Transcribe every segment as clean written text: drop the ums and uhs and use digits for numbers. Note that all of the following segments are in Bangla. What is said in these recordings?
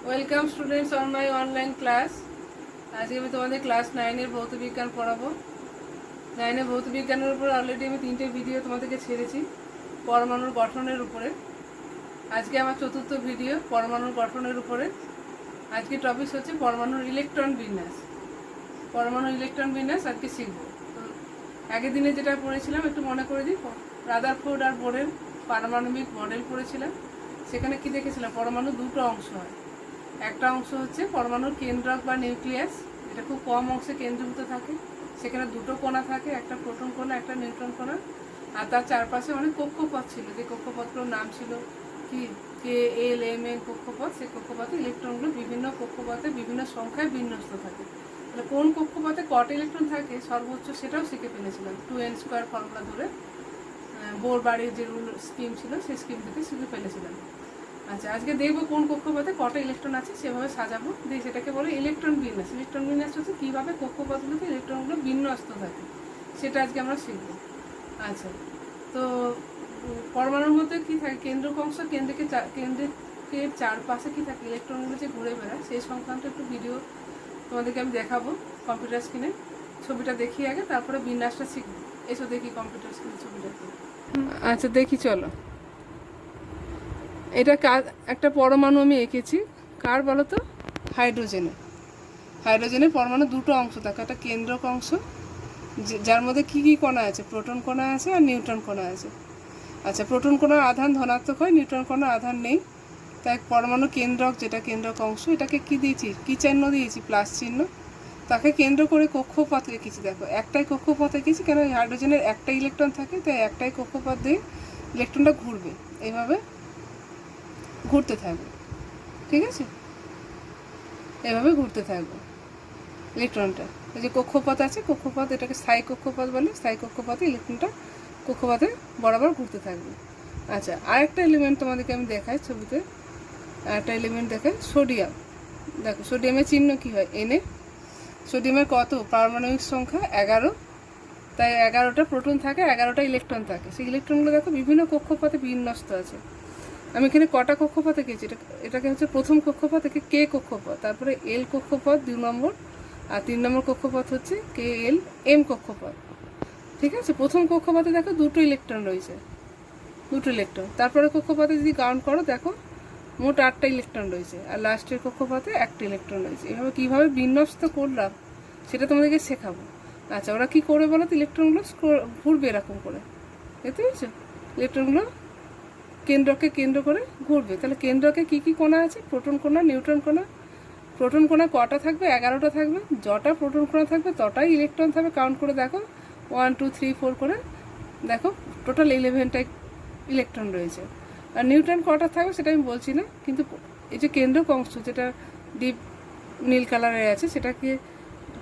Welcome students on my online class. আজকে আমি তোমাদের ক্লাস 9-এর ভৌতবিজ্ঞান পড়াবো। 9-এ ভৌতবিজ্ঞানের উপর অলরেডি আমি 3টে ভিডিও তোমাদেরকে ছেড়েছি পরমাণুর গঠনের উপরে। আজকে আমার 4র্থ ভিডিও পরমাণুর গঠনের উপরে। আজকে টপিক হচ্ছে পরমাণুর ইলেকট্রন বিন্যাস। পরমাণুর ইলেকট্রন বিন্যাস আজকে শিখব। তো আগের দিনে যেটা পড়েছিলাম একটু মনে করে দিই। রাদারফোর্ড আর বোরের পারমাণবিক মডেল পড়েছিলাম। সেখানে কি দেখেছিলাম, পরমাণু দুটো অংশ হয়। একটা অংশ হচ্ছে পরমাণুর কেন্দ্রক বা নিউক্লিয়াস, এটা খুব কম অংশে কেন্দ্রীভূত থাকে। সেখানে দুটো কণা থাকে, একটা প্রোটন কণা একটা নিউট্রন কণা। আর তার চারপাশে অনেক কক্ষপথ ছিল, যে কক্ষপথগুলোর নাম ছিল কি কে এল এম এন কক্ষপথ। সেই কক্ষপথে ইলেকট্রনগুলো বিভিন্ন কক্ষপথে বিভিন্ন সংখ্যায় বিন্যস্ত থাকে। তাহলে কোন কক্ষপথে কটা ইলেকট্রন থাকে সর্বোচ্চ সেটাও শিখে ফেলেছিলাম 2n² ফর্মুলা ধরে। বোর বাড়ির যে রুল স্কিম ছিল সেই স্কিম থেকে শিখে ফেলেছিলাম। আচ্ছা, আজকে দেখবো কোন কক্ষপথে কটা ইলেকট্রন আছে, সেভাবে সাজাবো দিয়ে সেটাকে বলে ইলেকট্রন বিন্যাস। ইলেকট্রন বিন্যাস হচ্ছে কীভাবে কক্ষপথগুলোতে ইলেকট্রনগুলো বিন্যস্ত থাকে, সেটা আজকে আমরা শিখব। আচ্ছা, তো পরমাণুর মধ্যে কী থাকে, কেন্দ্রক অংশ, কেন্দ্রের চারপাশে কী থাকে, ইলেকট্রনগুলো যে ঘুরে বেড়ায় সেই সংক্রান্ত একটু ভিডিও তোমাদেরকে আমি দেখাবো কম্পিউটার স্ক্রিনে। ছবিটা দেখি আগে, তারপরে বিন্যাসটা শিখবো। এসো দেখি কম্পিউটার স্ক্রিনে ছবিটা। আচ্ছা দেখি, চলো। এটা একটা পরমাণু আমি এঁকেছি। কার বলো তো? হাইড্রোজেনের। হাইড্রোজেনের পরমাণু দুটো অংশ থাকে, একটা কেন্দ্রক অংশ যার মধ্যে কী কী কণা আছে, প্রোটন কণা আছে আর নিউট্রন কণা আছে। আচ্ছা, প্রোটন কণার আধান ধনাত্মক হয়, নিউট্রন কণার আধান নেই। তাই পরমাণু কেন্দ্রক, যেটা কেন্দ্রক অংশ, এটাকে কী দিয়েছি, কী চিহ্ন দিয়েছি, প্লাস চিহ্ন। তাকে কেন্দ্র করে কক্ষপথ রেখেছি। দেখো, একটাই কক্ষপথ রেখেছি, কেন হাইড্রোজেনের একটা ইলেকট্রন থাকে, তাই একটাই কক্ষপথ দিয়ে ইলেকট্রনটা ঘুরবে, এইভাবে ঘুরতে থাকবে। ঠিক আছে, এভাবে ঘুরতে থাকবে ইলেকট্রনটা। এই যে কক্ষপথ আছে, কক্ষপথ, এটাকে স্থায়ী কক্ষপথ বলে। স্থায়ী কক্ষপথে ইলেকট্রনটা কক্ষপথে বরাবর ঘুরতে থাকবে। আচ্ছা, আরেকটা এলিমেন্ট তোমাদেরকে আমি দেখাই ছবিতে। আরেকটা এলিমেন্ট দেখাই, সোডিয়াম। দেখো, সোডিয়ামের চিহ্ন কী হয়, এনে। সোডিয়ামের কত পারমাণবিক সংখ্যা 11। তাই 11টা প্রোটন থাকে, 11টা ইলেকট্রন থাকে। সেই ইলেকট্রনগুলো দেখো বিভিন্ন কক্ষপথে বিন্যস্ত আছে। আমি এখানে কটা কক্ষপথ এঁকেছি, এটাকে হচ্ছে প্রথম কক্ষপথ, একে কে কক্ষপথ, তারপরে এল কক্ষপথ 2 নম্বর, আর 3 নম্বর কক্ষপথ হচ্ছে কে এল এম কক্ষপথ। ঠিক আছে, প্রথম কক্ষপথে দেখো দুটো ইলেকট্রন রয়েছে, দুটো ইলেকট্রন। তারপরে কক্ষপথে যদি কাউন্ট করো, দেখো মোট 8টা ইলেকট্রন রয়েছে, আর লাস্টের কক্ষপথে একটা ইলেকট্রন রয়েছে। এভাবে কীভাবে বিন্যস্ত করলাম সেটা তোমাদেরকে শেখাবো। আচ্ছা, ওরা কী করে বলো তো, ইলেকট্রনগুলো ঘুরবে এরকম করে, দেখতে পেয়েছো? ইলেকট্রনগুলো কেন্দ্রকে কেন্দ্র করে ঘুরবে। তাহলে কেন্দ্রকে কী কী কণা আছে, প্রোটন কণা, নিউট্রন কণা। প্রোটন কণা কটা থাকবে, 11টা থাকবে। যটা প্রোটন কণা থাকবে তটাই ইলেকট্রন থাকবে। কাউন্ট করে দেখো, 1 2 3 4 করে দেখো, টোটাল 11টা ইলেকট্রন রয়েছে। আর নিউট্রন কটা থাকবে সেটা আমি বলছি না, কিন্তু এই যে কেন্দ্রক অংশ, যেটা ডিপ নীল কালারের আছে, সেটাকে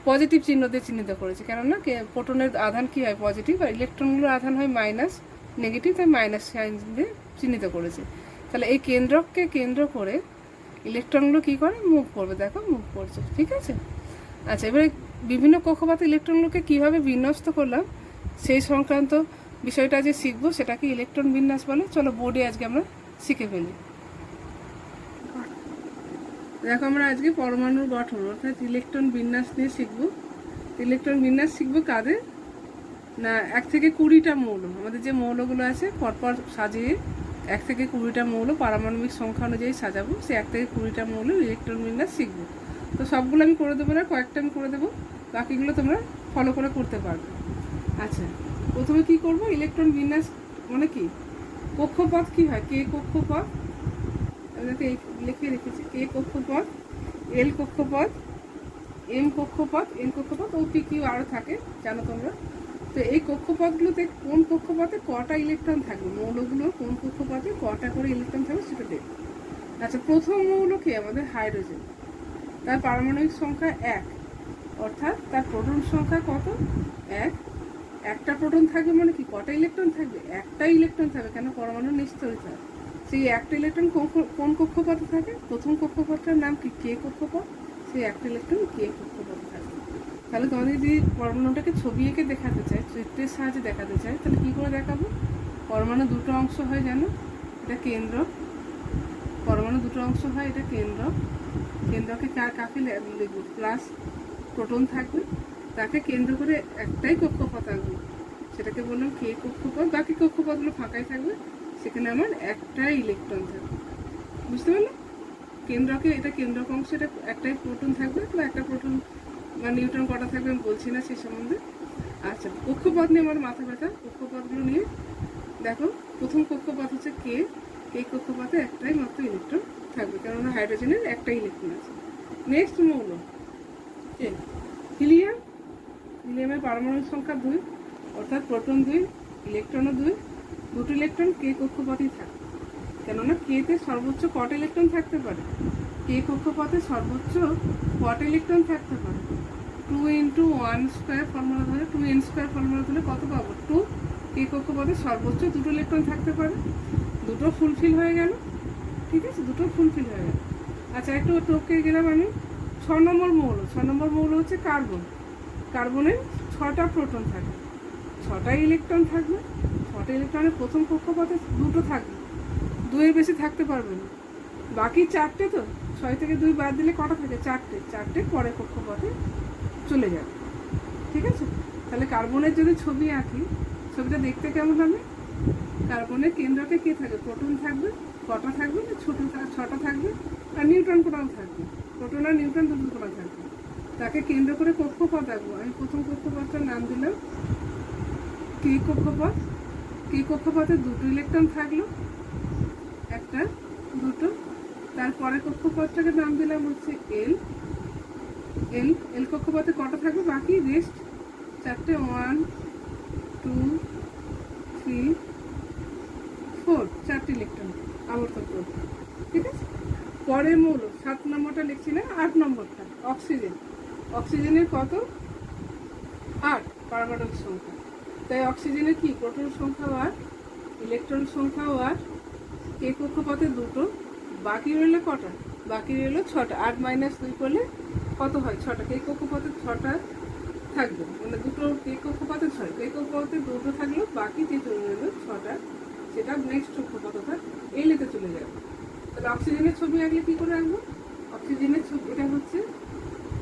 পজিটিভ চিহ্ন দিয়ে চিহ্নিত করেছে। কেননা প্রোটনের আধান কী হয়, পজিটিভ, আর ইলেকট্রনগুলোর আধান হয় মাইনাস, নেগেটিভ, তাই মাইনাস সাইন দিয়ে চিহ্নিত করেছে। তাহলে এই কেন্দ্রককে কেন্দ্র করে ইলেকট্রনগুলো কী করে, মুভ করবে। দেখো, মুভ করছে। ঠিক আছে। আচ্ছা, এবারে বিভিন্ন কক্ষপথে ইলেকট্রনগুলোকে কীভাবে বিন্যস্ত করলাম সেই সংক্রান্ত বিষয়টা যে শিখবো, সেটাকে ইলেকট্রন বিন্যাস বলে। চলো বোর্ডে আজকে আমরা শিখে ফেলি। দেখো, আমরা আজকে পরমাণুর গঠন অর্থাৎ ইলেকট্রন বিন্যাস নিয়ে শিখবো। ইলেকট্রন বিন্যাস শিখবো কাদের না, 1 থেকে 20টা মৌল, আমাদের যে মৌলগুলো আছে পরপর সাজিয়ে 1 থেকে 20টা মৌল পারমাণবিক সংখ্যা অনুযায়ী সাজাবো। সে 1 থেকে 20টা মৌল ইলেকট্রন বিন্যাস শিখবো। তো সবগুলো আমি করে দেবো না, কয়েকটা আমি করে দেবো, বাকিগুলো তোমরা ফলো করে করতে পারবে। আচ্ছা, প্রথমে কি করব, ইলেকট্রন বিন্যাস মানে কি, কক্ষপথ কি হয়, কে কক্ষপথ, আমি লিখে রেখেছি, কে কক্ষপথ, এল কক্ষপথ, এম কক্ষপথ, এন কক্ষপথ, ও পি কিউ আরও থাকে, জানো তোমরা। তো এই কক্ষপথগুলোতে কোন কক্ষপথে কটা ইলেকট্রন থাকবে, মৌলগুলোর কোন কক্ষপথে কটা করে ইলেকট্রন থাকবে সেটা দেখবে। আচ্ছা, প্রথম মৌল কি, আমাদের হাইড্রোজেন। তার পারমাণবিক সংখ্যা 1, অর্থাৎ তার প্রোটন সংখ্যা কত, 1। একটা প্রোটন থাকবে মানে কি, কটা ইলেকট্রন থাকবে, একটাই ইলেকট্রন থাকবে, কেন পরমাণু নিস্তরিত। সেই একটা ইলেকট্রন কোন কক্ষপথে থাকে, প্রথম কক্ষপথটার নাম কি, কে কক্ষপথ। সেই একটা ইলেকট্রন কে কক্ষপথে থাকে। তাহলে তোমাদের যদি পরমাণুটাকে ছবি এঁকে দেখাতে চাই, চিত্রের সাহায্যে দেখাতে চাই, তাহলে কী করে দেখাবো, পরমাণু দুটো অংশ হয় জানো, এটা কেন্দ্র। পরমাণু দুটো অংশ হয়, এটা কেন্দ্র, কেন্দ্রকে কাকে লিখব, প্লাস প্রোটন থাকবে, তাকে কেন্দ্র করে একটাই কক্ষপথ আঁকবো, সেটাকে বললাম কে কক্ষপথ। বাকি কক্ষপথগুলো ফাঁকাই থাকবে, সেখানে আমার একটাই ইলেকট্রন থাকবে। বুঝতে পারলে? কেন্দ্রকে, এটা কেন্দ্রক অংশ, এটা একটাই প্রোটন থাকবে বা একটা প্রোটন বা নিউট্রন কটা থাকবে আমি বলছি না সেই সম্বন্ধে। আচ্ছা, কক্ষপথ নিয়ে আমার মাথা ব্যথা। কক্ষপথগুলো নিয়ে দেখো, প্রথম কক্ষপথ হচ্ছে কে। এই কক্ষপথে একটাই মাত্র ইলেকট্রন থাকবে, কেননা হাইড্রোজেনের একটাই ইলেকট্রন আছে। নেক্সট মৌল হিলিয়াম। হিলিয়ামের পারমাণবিক সংখ্যা 2, অর্থাৎ প্রোটন 2, ইলেকট্রনও 2, দুটো ইলেকট্রন কে কক্ষপথেই থাকে। কেননা কেতে সর্বোচ্চ কটা ইলেকট্রন থাকতে পারে, কে কক্ষপথে সর্বোচ্চ কটা ইলেকট্রন থাকতে পারে। 2 × 1² ফর্মুলা ধরে, 2n² ফর্মুলা ধরে কত পাবো, 2। কে কক্ষপথে সর্বোচ্চ দুটো ইলেকট্রন থাকতে পারে, দুটো ফুলফিল হয়ে গেল। ঠিক আছে, দুটো ফুলফিল হয়ে গেল। আচ্ছা, একটু টপকে গেলাম আমি। 6 নম্বর মৌল। 6 নম্বর মৌল হচ্ছে কার্বন। কার্বনের 6টা প্রোটন থাকবে, 6টা ইলেকট্রন থাকবে। 6টা ইলেকট্রনের প্রথম কক্ষপথে দুটো থাকবে, 2-এর বেশি থাকতে পারবে না। বাকি 4টে, তো 6 থেকে 2 বাদ দিলে কটা থাকে, 4টে। 4টে পরে কক্ষপথে চলে যাবে। ঠিক আছে, তাহলে কার্বনের যদি ছবি আঁকি, ছবিটা দেখতে কেমন হবে? কার্বনের কেন্দ্রকে কে থাকবে, প্রোটন থাকবে। কটা থাকবে, ছোটো 6টা থাকবে, আর নিউট্রন কোটাও থাকবে। প্রোটন আর নিউট্রন দুটো কোটা থাকবে, তাকে কেন্দ্র করে কক্ষপথ আঁকবো। আমি প্রথম কক্ষপথটার নাম দিলাম কে কক্ষপথ। কে কক্ষপথে দুটো ইলেকট্রন থাকলো, একটা, দুটো। তারপরে কক্ষপথটাকে নাম দিলাম হচ্ছে এল। এল কক্ষপথে কটা থাকবে, বাকি রেস্ট 4টে, 1, 2, 3, 4, 4টে ইলেকট্রন আবর্তন করবে। ঠিক আছে, পরের মৌল 7 নম্বরটা লিখছি না, 8 নম্বরটা অক্সিজেন। অক্সিজেনের কত, 8 পারমাণবিক সংখ্যা। তাই অক্সিজেনের কি, প্রোটন সংখ্যাও 8, ইলেকট্রন সংখ্যাও 8, কে কক্ষপথে দুটো, বাকি রইল কটা, বাকি রইল 6টা। 8 - 2 করলে কত হয়, 6টা। কে কক্ষপথে 6টা থাকবে, মানে দুটো কে কক্ষপথে 6, কে কক্ষপথে দুটো থাকলো, বাকি যে চলে রইল 6টা, সেটা নেক্সট কক্ষপথ অর্থাৎ এলেতে চলে যাবে। তাহলে অক্সিজেনের ছবি আঁকলে কী করে আঁকবো, অক্সিজেনের ছবি, এটা হচ্ছে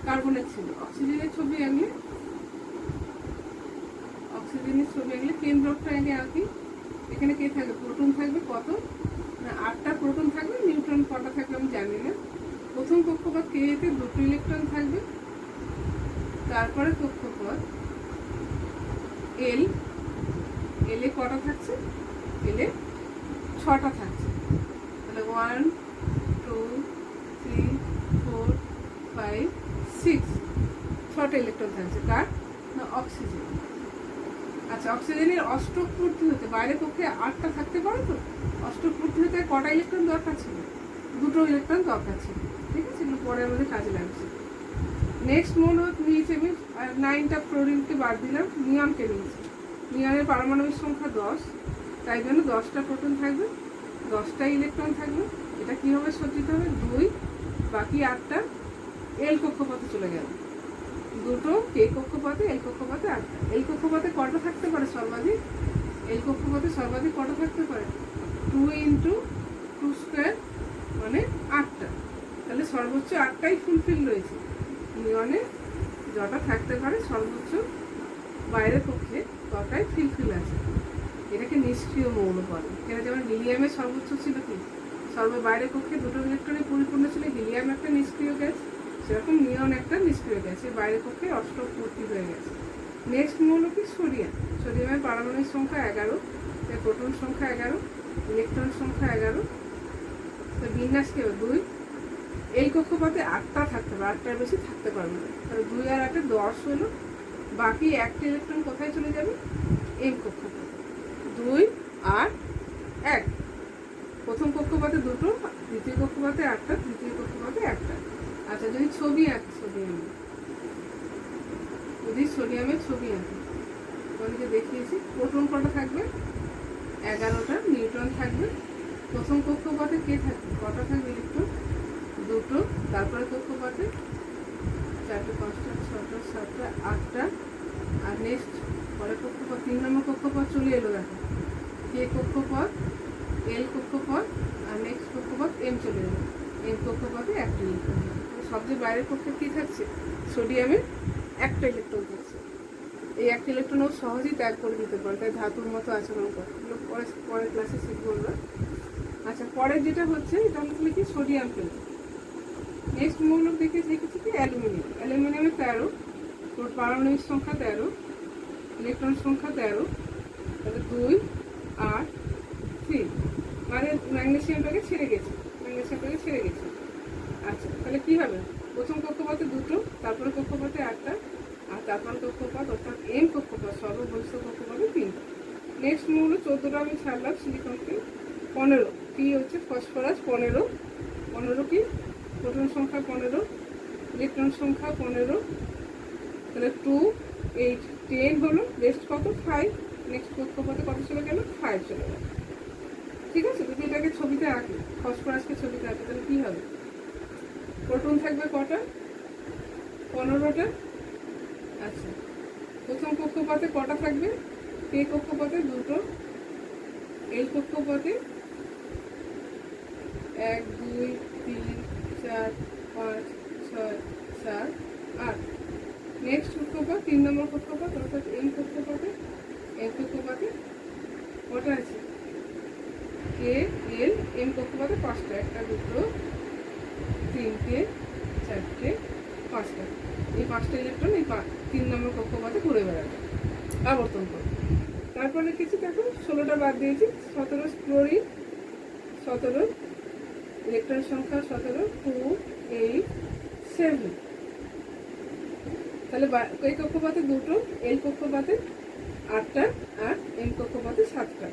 কার্বনের ছিল। অক্সিজেনের ছবি আঁকলে, অক্সিজেনের ছবি আঁকলে কেন্দ্রকটা আগে আঁকি। এখানে কে থাকবে, প্রোটন থাকবে কত না, 8টা প্রোটন থাকবে, নিউট্রন কটা থাকবে আমি জানি না। প্রথম কক্ষপথ কে এতে দুটো ইলেকট্রন থাকবে, তারপরে কক্ষপথ এল। এলে কটা থাকছে, এলে 6টা থাকছে। তাহলে 1, 2, 3, 4, 5, 6, 6টা ইলেকট্রন থাকছে। কার না, অক্সিজেন। আচ্ছা, অক্সিজেনের অষ্টক পূর্তি হতে বাইরের পক্ষে 8টা থাকতে পারে, তো অষ্টক পূর্তি হতে কটা ইলেকট্রন দরকার ছিল, দুটো ইলেকট্রন দরকার ছিল। ঠিক আছে, এগুলো পরে আমাদের কাজে লাগছে। নেক্সট মৌল নিয়েছি আমি 9টা ফ্লোরিনকে বাদ দিলাম, নিয়নকে নিয়েছি। নিয়নের পারমাণবিক সংখ্যা 10, তাই জন্য 10টা প্রোটন থাকবে, 10টা ইলেকট্রন থাকবে। এটা কীভাবে সজ্জিত হবে, 2, বাকি 8টা এল কক্ষপথে চলে গেল। দুটো কে কক্ষপথে, এল কক্ষপথে 8টা। এল কক্ষপথে কটা থাকতে পারে সর্বাধিক, এল কক্ষপথে সর্বাধিক কটা থাকতে পারে, 2 × 2² মানে 8টা। তাহলে সর্বোচ্চ 8টাই ফুলফিল রয়েছে। নিয়নে যটা থাকতে পারে সর্বোচ্চ বাইরের পক্ষে তটাই ফুলফিল আছে। এটাকে নিষ্ক্রিয় মৌল বলে। এখানে যেমন হিলিয়ামের সর্বোচ্চ ছিল কি, বাইরের পক্ষে দুটো ইলেকট্রনে পরিপূর্ণ ছিল, হিলিয়াম একটা নিষ্ক্রিয় গ্যাস, সেরকম নিয়ন একটা নিষ্ক্রিয় গ্যাস, এর বাইরের পক্ষে অষ্টক ভর্তি হয়ে গেছে। নেক্সট মৌল কি, সোডিয়াম। সোডিয়ামের পারমাণবিক সংখ্যা 11, এর প্রোটন সংখ্যা 11, ইলেকট্রন সংখ্যা 11। তো বিন্যাস কি হবে, 2। এই কক্ষপথে 8টা থাকতে পারে, 8টার বেশি থাকতে পারবে না। তাহলে 2 আর 8 10 হলো, বাকি একটা ইলেকট্রন কোথায় চলে যাবে, এম কক্ষপথে। 2 আর 1, প্রথম কক্ষপথে দুটো, দ্বিতীয় কক্ষপথে 8টা, তৃতীয় কক্ষপথে 1টা। আচ্ছা, যদি ছবি আঁকি, সোডিয়ামের ছবি আঁকি, তোমাদেরকে দেখিয়েছি। প্রোটন কটা থাকবে, 11টা, নিউট্রন থাকবে। প্রথম কক্ষপথে কে থাকবে, কটা থাকবে ইলেকট্রন, দুটো। তারপরে কক্ষপথে 4টে, 5টা, 6টা, 7টা, 8টা। আর নেক্সট পরের কক্ষপথ, 3 নম্বর কক্ষপথ চলে এলো। দেখো, কে কক্ষপথ, এল কক্ষপথ, আর নেক্সট কক্ষপথ এম চলে এলো। এম কক্ষপথে 1টা ইলেকট্রন। সবচেয়ে বাইরের কক্ষে কী থাকছে, সোডিয়ামের একটা ইলেকট্রন থাকছে। এই একটা ইলেকট্রন ও সহজেই ত্যাগ করে দিতে পারে, তাই ধাতুর মতো আচরণ করে। এগুলো পরের ক্লাসে শিখবো আমরা। আচ্ছা, পরের যেটা হচ্ছে এটা হচ্ছে কি সোডিয়াম পেল। নেক্সট মৌলক দেখেছি কি অ্যালুমিনিয়াম। অ্যালুমিনিয়ামের 13, পারমাণবিক সংখ্যা 13, ইলেকট্রন সংখ্যা 13, তাহলে 2, 8, 3, মানে ম্যাগনেসিয়ামটাকে ছেড়ে গেছে। আচ্ছা, তাহলে কি হবে, প্রথম কক্ষপথে 2টো, তারপরে কক্ষপথে 8টা, আর তারপরে কক্ষপথ অর্থাৎ এম কক্ষপথ, সর্ববহিষ্ঠ কক্ষপথে 3টা। নেক্সট মৌল 14টা আমি ছাড়লাম, সিলিকনকে 15, কি হচ্ছে ফসফরাস 15 কি প্রোটন সংখ্যা 15, ইলেকট্রন সংখ্যা 15, তাহলে 2, 8, 10 হলো, রেস্ট কত 5। নেক্সট কক্ষপথে কত চলে গেল, 5 চলে গেল। ঠিক আছে, যদি এটাকে ছবিতে আঁকি, ফসফরাসকে ছবিতে আঁকি, তাহলে কী হবে, প্রোটন থাকবে কটা, 15টা। আচ্ছা, প্রথম কক্ষপথে কটা থাকবে, কে কক্ষপথে 2টো, এই কক্ষপথে 1, 2, 3, 4, 5, 6, 7, 8। নেক্সট কক্ষপথ 3 নম্বর কক্ষপথ অর্থাৎ এম কক্ষপথে কটা আছে, কে এল এম কক্ষপথে 5টা, 1, 2, 3, 4, 5টা। এই 5টা ইলেকট্রন এই 3 নম্বর কক্ষপথে ঘুরে বেড়াবে, আবর্তন করবে। তারপর লিখেছি দেখো 16টা বাদ দিয়েছি, 17 ক্লোরিন, 17 ইলেকট্রন সংখ্যা 17, 2, 8, 7। তাহলে এই কক্ষপথে 2টো, এল কক্ষপথে 8টা, আর এম কক্ষপথে 7টা।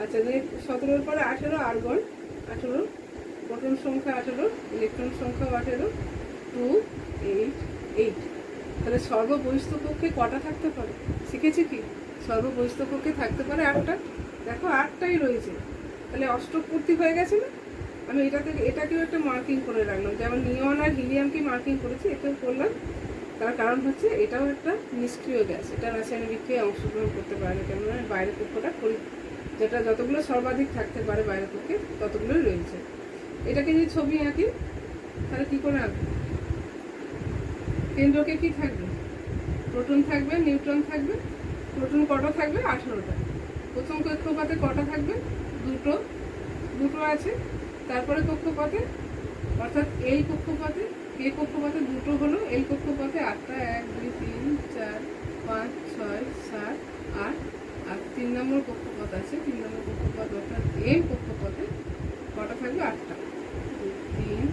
আচ্ছা, 17-এর পরে 18 আর্গন, 18 প্রোটন সংখ্যা 18, ইলেকট্রন সংখ্যাও 18, 2, 8, 8। তাহলে সর্ববহিষ্ঠ কক্ষে কটা থাকতে পারে, শিখেছি কি, সর্ববহিষ্ঠ কক্ষে থাকতে পারে 8টা। দেখো 8টাই রয়েছে, তাহলে অষ্টক পূর্তি হয়ে গেছে না। আমি এটাকেও একটা মার্কিং করে রাখলাম, যেমন নিয়ন আর হিলিয়ামকে মার্কিং করেছি, এটাও করলাম। তার কারণ হচ্ছে এটাও একটা নিষ্ক্রিয় গ্যাস, এটা রাসায়নিক বিক্রিয়ায় অংশগ্রহণ করতে পারে না, কেননা বাইরের কক্ষটা যেটা যতগুলো সর্বাধিক থাকতে পারে বাইরের পক্ষে ততগুলোই রয়েছে। এটাকে যদি ছবি আঁকি তাহলে কী করে আঁকবো, কেন্দ্রকে কি থাকবে, প্রোটন থাকবে, নিউট্রন থাকবে। প্রোটন কটা থাকবে, 18টা। প্রথম কক্ষপথে কটা থাকবে, 2টো আছে। তারপরে কক্ষপথে অর্থাৎ এই কক্ষপথে, কে কক্ষপথে 2টো হলো, এই কক্ষপথে 8টা, 1, 2, 3, 4, 5, 6, 7, 8। আর 3 নম্বর কক্ষপথ আছে, 3 নম্বর কক্ষপথ অর্থাৎ এম কক্ষপথে কটা থাকবে, 8টা, 2, 3,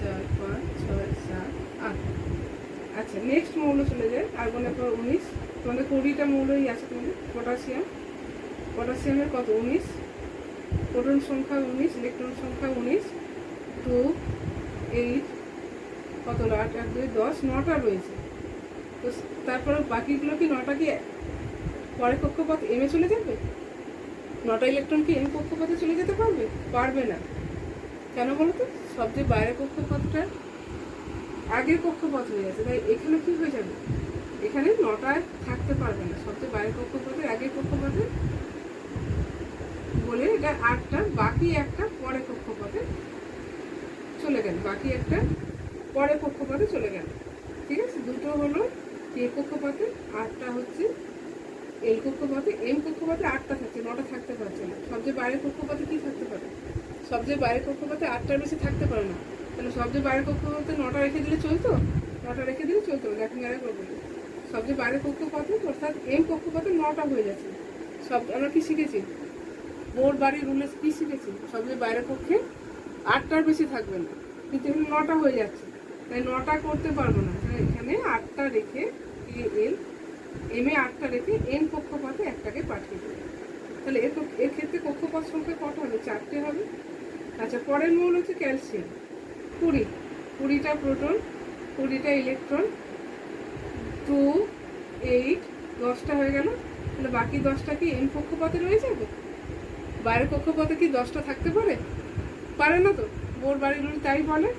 4, 5, 6, 7, 8। আচ্ছা, নেক্সট মৌল চলে যায়, আর্গনের পর 19। তোমাদের 20টা মৌলই আছে, তোমাদের পটাশিয়ামের কত, 19, প্রোটন সংখ্যা 19, ইলেকট্রন সংখ্যা 19, 2, 8, কত, 8, 1, 2, 10, 9টা রয়েছে। তো তারপরে বাকিগুলো কি 9টা কি পরের কক্ষপথ এমে চলে যাবে, 9টা ইলেকট্রন কি এম কক্ষপথে চলে যেতে পারবে না। কেন বলো তো, সবচেয়ে বাইরের কক্ষপথটা আগের কক্ষপথ হয়ে যাচ্ছে, তাই এখানে কি হয়ে যাবে, এখানে 9টায় থাকতে পারবে না, সবচেয়ে বাইরের কক্ষপথে আগের কক্ষপথে বলে এটা 8টা, বাকি একটা পরের কক্ষপথে চলে গেল, ঠিক আছে। 2টো হলো কে কক্ষপথে, 8টা হচ্ছে এল কক্ষপথে। এম কক্ষপথে 8টা থাকছে, 9টা থাকতে পারছে না। সবচেয়ে বাইরের কক্ষপথে কি থাকতে পারে, সবচেয়ে বাইরের কক্ষপথে 8টার বেশি থাকতে পারে না। তাহলে সবচেয়ে বাইরের কক্ষপথে 9টা রেখে দিলে চলতো, দেখুন আরেকবার বলি, সবচেয়ে বাইরের কক্ষপথে অর্থাৎ এম কক্ষপথে 9টা হয়ে যাচ্ছে। আমরা কি শিখেছি, বোর বাড়ির রুলে কি শিখেছি, সবচেয়ে বাইরের কক্ষে 8টার বেশি থাকবে না, কিন্তু এখানে 9টা হয়ে যাচ্ছে, তাই 9টা করতে পারবো না। এখানে 8টা রেখে এল, এম এ 8টা রেখে এন কক্ষপথে একটাকে পাঠিয়ে দেবে। তাহলে এর ক্ষেত্রে কক্ষপথ সংখ্যা কত হবে, 4টে হবে। আচ্ছা, পরের মৌল হচ্ছে ক্যালসিয়াম, 20টা প্রোটন, 20টা ইলেকট্রন, 2, 8, 10টা হয়ে গেল। তাহলে বাকি 10টা কি এম কক্ষপথে রয়ে যাবে, বাইরের কক্ষপথে কি 10টা থাকতে পারে না তো, বোর বাড়িগুলি তাই বলে।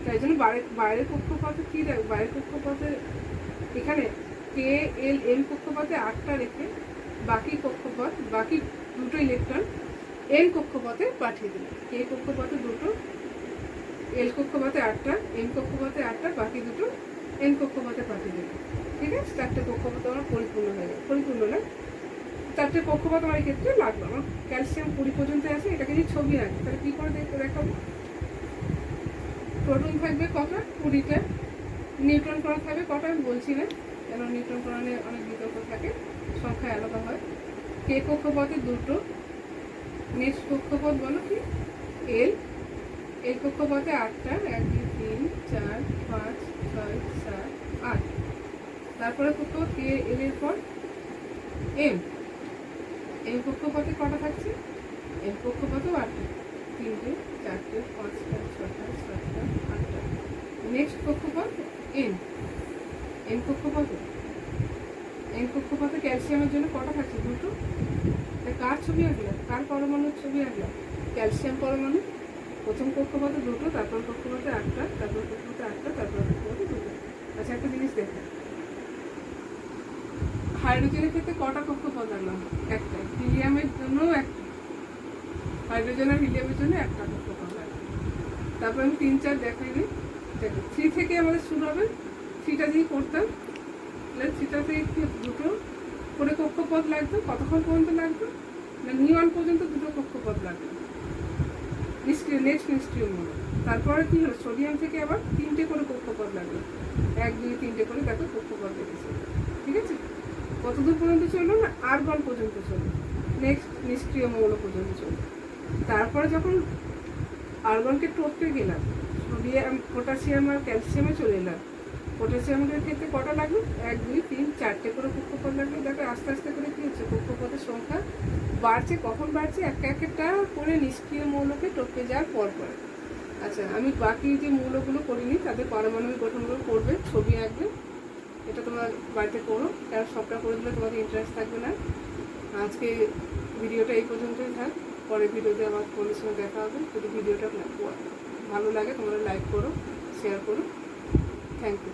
তাই জন্য বাইরের কক্ষপথে কি রাখবে, বাইরের কক্ষপথে এখানে কে এল এম কক্ষপথে 8টা রেখে বাকি 2টো ইলেকট্রন এন কক্ষপথে পাঠিয়ে দিল। কে কক্ষপথে 2টো, এল কক্ষপথে 8টা, এন কক্ষপথে 8টা, বাকি দুটো এন কক্ষপথে পাঠিয়ে দেবে। ঠিক আছে, 4টে কক্ষপথ আমার পরিপূর্ণ হয়ে যাবে। পরিপূর্ণ না, 4টে কক্ষপথ আমার এই ক্ষেত্রে লাগবে। আমার ক্যালসিয়াম 20 পর্যন্ত আছে। এটাকে যদি ছবি আঁকি তাহলে কী করে দেখাবো? প্রোটন থাকবে কটা? 20টা। নিউট্রন কণা থাকবে কটা আমি বলছি না, কেন নিউট্রন কণা নিয়ে অনেক বিতর্ক থাকে, সংখ্যা আলাদা হয়। কে কক্ষপথে 2টো। নেক্সট কক্ষপথ বলো কি? এল। এল কক্ষপথে 8টা, 1 2 3 4 5 6 7 8। তারপরে কক্ষপথ কে এল এর পর এম। এম কক্ষপথে কটা থাকছে? এম কক্ষপথেও 8টা, 3টে 4টে 5টা 6টা 7টা 8টা। নেক্সট কক্ষপথ এন। এন কক্ষপথে, এন কক্ষপথে ক্যালসিয়ামের জন্য কটা থাকছে? 2টো। কার ছবি আঁকলাম? কার পরমাণুর ছবি আঁকলাম? ক্যালসিয়াম পরমাণু। প্রথম কক্ষপথে 2টো, তারপর কক্ষপথে 8টা, তারপর কক্ষপথে 8টা, তারপর কক্ষপথে 2টো। আচ্ছা, একটা জিনিস দেখো, হাইড্রোজেনের ক্ষেত্রে কটা কক্ষপথ আনলাম? একটা। হিলিয়ামের জন্যও একটা। হাইড্রোজেন আর হিলিয়ামের জন্য একটা কক্ষপথ লাগবে। তারপর আমি 3 4 দেখাই দিই। দেখো 3 থেকে আমাদের শুরু হবে। 3টা দিয়ে করতাম, তাহলে 3টা থেকে 2টো করে কক্ষপথ লাগতো। কতক্ষণ পর্যন্ত লাগতো? না, নিউ 1 পর্যন্ত 2টো কক্ষপথ লাগবে। নিষ্ক্রিয়, নেক্সট নিষ্ক্রিয় মূলক। তারপরে কি হলো? সোডিয়াম থেকে আবার 3টে করে কক্ষপথ লাগবে। 1 2 3টে করে দেখো কক্ষপথ দেখেছে। ঠিক আছে, কতদূর পর্যন্ত চললো? না, আর্গন পর্যন্ত চললো। নেক্সট নিষ্ক্রিয় মৌল পর্যন্ত চললো। তারপরে যখন আর্গনকে টপকে গেলাম, সোডিয়াম পটাশিয়াম আর ক্যালসিয়ামে চলে এলাম। পটাশিয়ামের ক্ষেত্রে কটা লাগলো? 1 2 3 4টে করে কক্ষপথ লাগলো। দেখো আস্তে আস্তে করে কী হচ্ছে? কক্ষপথের সংখ্যা বাড়ছে। কখন বাড়ছে? একটা করে নিষ্ক্রিয় মৌলকে টপকে যাওয়ার পর পর। আচ্ছা, আমি বাকি যে মৌলগুলো করিনি তাদের পারমাণবিক গঠনগুলো করবে, ছবি আঁকবে। এটা তোমার বাড়িতে করো, কারণ সবটা করে দিলে তোমাদের ইন্টারেস্ট থাকবে না। আজকে ভিডিওটা এই পর্যন্তই থাক। পরের ভিডিওতে আমার তোমাদের সঙ্গে দেখা হবে। যদি ভিডিওটা ভালো লাগে তোমরা লাইক করো, শেয়ার করো। Thank you.